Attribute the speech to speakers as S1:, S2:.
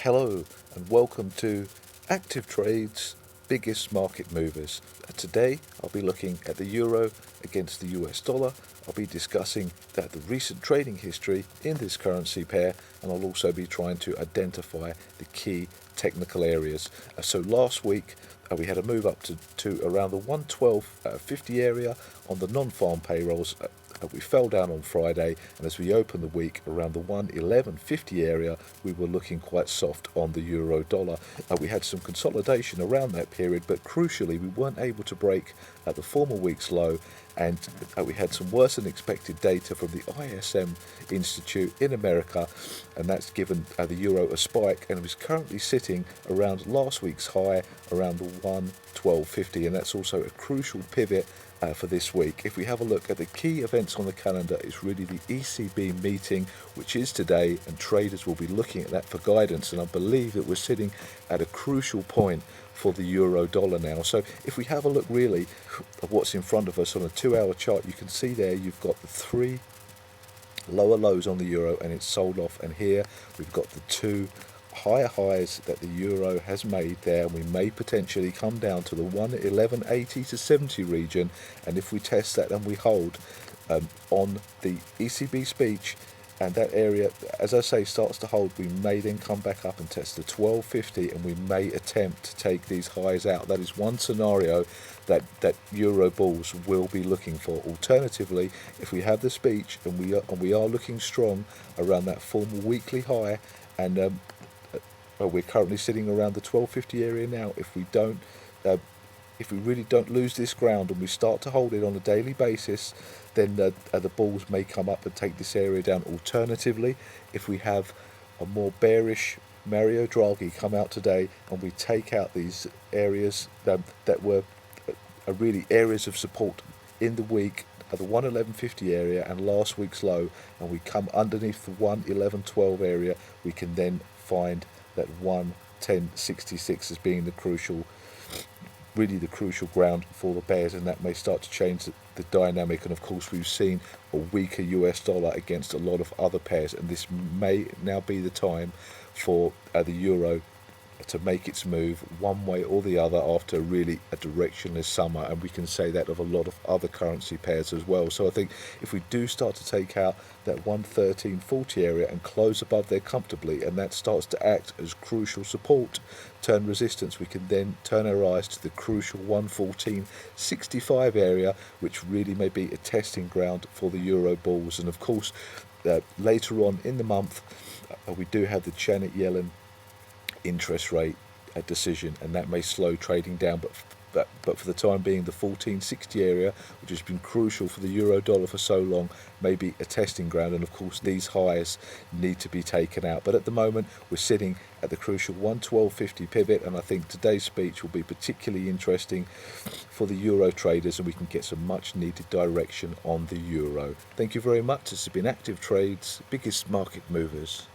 S1: Hello and welcome to ActivTrades biggest market movers. Today I'll be looking at the euro against the US dollar. I'll be discussing the recent trading history in this currency pair, and I'll also be trying to identify the key technical areas. So last week we had a move up to around the 112.50 area on the non-farm payrolls. We fell down on Friday, and as we opened the week around the 111.50 area, we were looking quite soft on the euro dollar. We had some consolidation around that period, but crucially we weren't able to break the former week's low, and we had some worse than expected data from the ISM Institute in America, and that's given the euro a spike, and it was currently sitting around last week's high around the 112.50, and that's also a crucial pivot for this week. If we have a look at the key events on the calendar, it's really the ECB meeting, which is today, and traders will be looking at that for guidance, and I believe that we're sitting at a crucial point for the euro dollar now. So if we have a look really at what's in front of us on a 2-hour chart, you can see there you've got the three lower lows on the euro, and it's sold off, and here we've got the two higher highs that the euro has made there, and we may potentially come down to the 111.80 to 70 region, and if we test that and we hold on the ECB speech, and that area, as I say, starts to hold, we may then come back up and test the 12.50, and we may attempt to take these highs out. That is one scenario that euro bulls will be looking for. Alternatively, if we have the speech and we are looking strong around that former weekly high, and we're currently sitting around the 12.50 area now. If we really don't lose this ground and we start to hold it on a daily basis, then the bulls may come up and take this area down. Alternatively, if we have a more bearish Mario Draghi come out today and we take out these areas that were really areas of support in the week at the 111.50 area and last week's low, and we come underneath the 111.12 area, we can then find that 110.66 as being the crucial ground for the bears, and that may start to change the dynamic. And of course we've seen a weaker US dollar against a lot of other pairs, and this may now be the time for the euro to make its move one way or the other after really a directionless summer, and we can say that of a lot of other currency pairs as well. So I think if we do start to take out that 113.40 area and close above there comfortably, and that starts to act as crucial support, turn resistance, we can then turn our eyes to the crucial 114.65 area, which really may be a testing ground for the euro bulls. And of course later on in the month we do have the Janet Yellen interest rate decision, and that may slow trading down, but for the time being the 14.60 area, which has been crucial for the euro dollar for so long, may be a testing ground, and of course these highs need to be taken out. But at the moment we're sitting at the crucial 112.50 pivot, and I think today's speech will be particularly interesting for the euro traders, and we can get some much needed direction on the euro. Thank you very much. This has been ActivTrades biggest market movers.